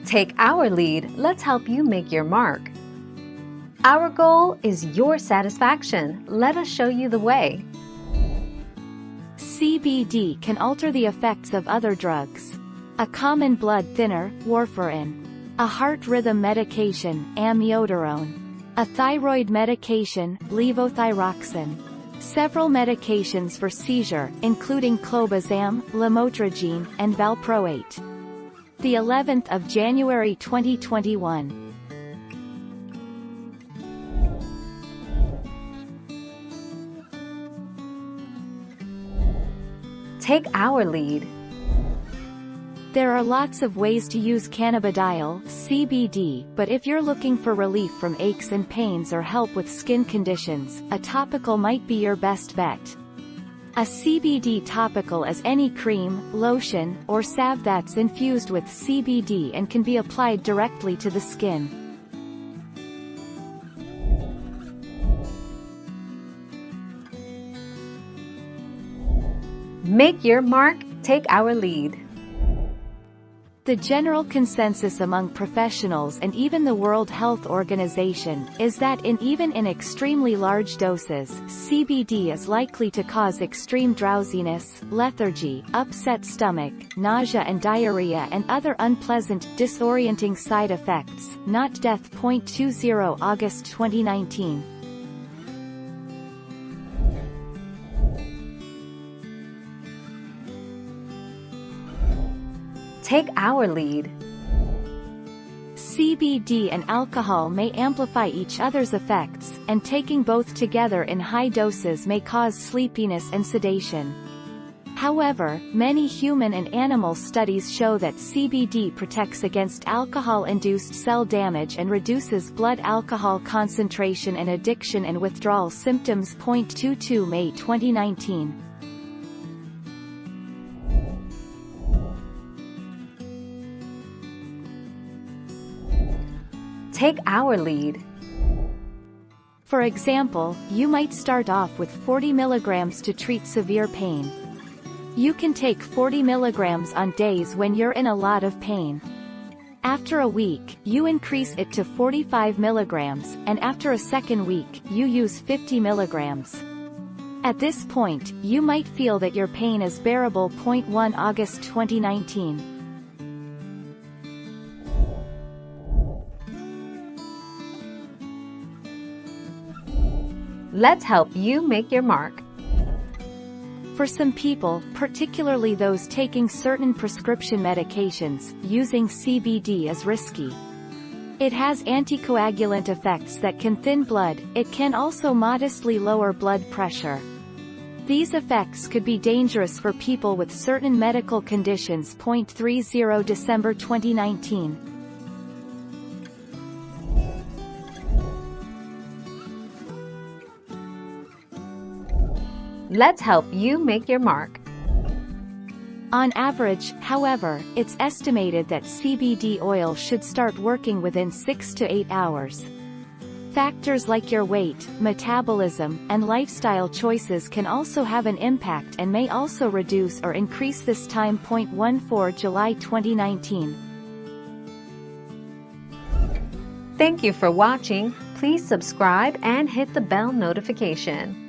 Take our lead, let's help you make your mark. Our goal is your satisfaction. Let us show you the way. CBD can alter the effects of other drugs. A common blood thinner, warfarin. A heart rhythm medication, amiodarone. A thyroid medication, levothyroxine. Several medications for seizure, including clobazam, lamotrigine, and valproate. The 11th of January 2021. Take our lead. There are lots of ways to use cannabidiol, CBD, but if you're looking for relief from aches and pains or help with skin conditions, a topical might be your best bet. A CBD topical is any cream, lotion, or salve that's infused with CBD and can be applied directly to the skin. Make your mark, take our lead. The general consensus among professionals and even the World Health Organization is that even in extremely large doses, CBD is likely to cause extreme drowsiness, lethargy, upset stomach, nausea and diarrhea and other unpleasant, disorienting side effects, not death. 20 August 2019. Take our lead. CBD and alcohol may amplify each other's effects, and taking both together in high doses may cause sleepiness and sedation. However, many human and animal studies show that CBD protects against alcohol-induced cell damage and reduces blood alcohol concentration and addiction and withdrawal symptoms. 22 May 2019. Take our lead. For example, you might start off with 40 mg to treat severe pain. You can take 40 mg on days when you're in a lot of pain. After a week, you increase it to 45 mg, and after a second week, you use 50 mg. At this point, you might feel that your pain is bearable. 1 August 2019. Let's help you make your mark. For some people, particularly those taking certain prescription medications, using CBD is risky. It has anticoagulant effects that can thin blood. It can also modestly lower blood pressure. These effects could be dangerous for people with certain medical conditions. 30 December 2019. Let's help you make your mark. On average, however, it's estimated that CBD oil should start working within 6 to 8 hours. Factors like your weight, metabolism, and lifestyle choices can also have an impact and may also reduce or increase this time. 14 July 2019. Thank you for watching. Please subscribe and hit the bell notification.